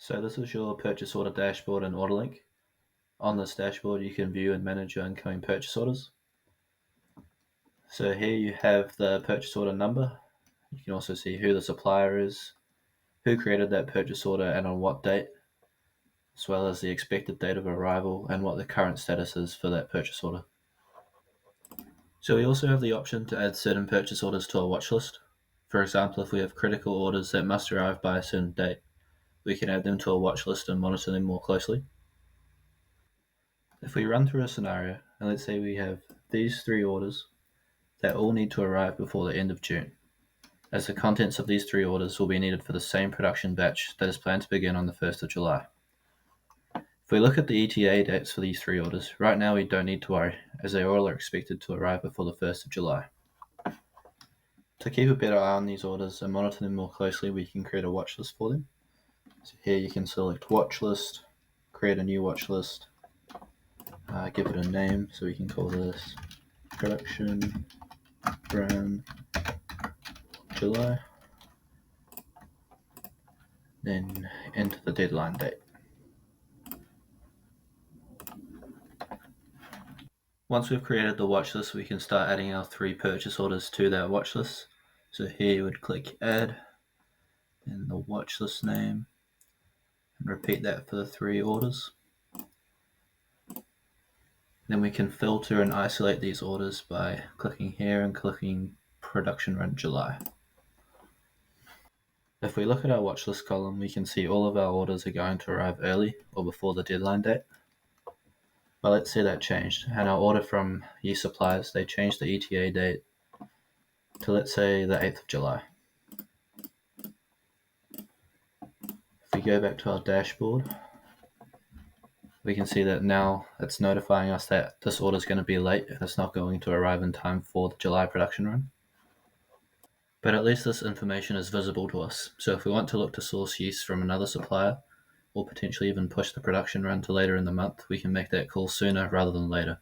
So this is your purchase order dashboard in AutoLink. On this dashboard, you can view and manage your incoming purchase orders. So here you have the purchase order number. You can also see who the supplier is, who created that purchase order and on what date, as well as the expected date of arrival and what the current status is for that purchase order. So we also have the option to add certain purchase orders to our watch list. For example, if we have critical orders that must arrive by a certain date, we can add them to a watch list and monitor them more closely. If we run through a scenario, and let's say we have these 3 orders that all need to arrive before the end of June, as the contents of these 3 orders will be needed for the same production batch that is planned to begin on the 1st of July. If we look at the ETA dates for these 3 orders, right now we don't need to worry, as they all are expected to arrive before the 1st of July. To keep a better eye on these orders and monitor them more closely, we can create a watch list for them. So here you can select watch list, create a new watch list, give it a name, so we can call this production run July, then enter the deadline date. Once we've created the watch list, we can start adding our 3 purchase orders to that watch list. So here you would click add, then the watch list name, and repeat that for the 3 orders. Then we can filter and isolate these orders by clicking here and clicking production run July. If we look at our watch list column, we can see all of our orders are going to arrive early or before the deadline date. But let's say that changed, and our order from Yeast Suppliers, they changed the ETA date to, let's say, the 8th of July. If we go back to our dashboard, we can see that now it's notifying us that this order is going to be late and it's not going to arrive in time for the July production run. But at least this information is visible to us, so if we want to look to source yeast from another supplier, or potentially even push the production run to later in the month, we can make that call sooner rather than later.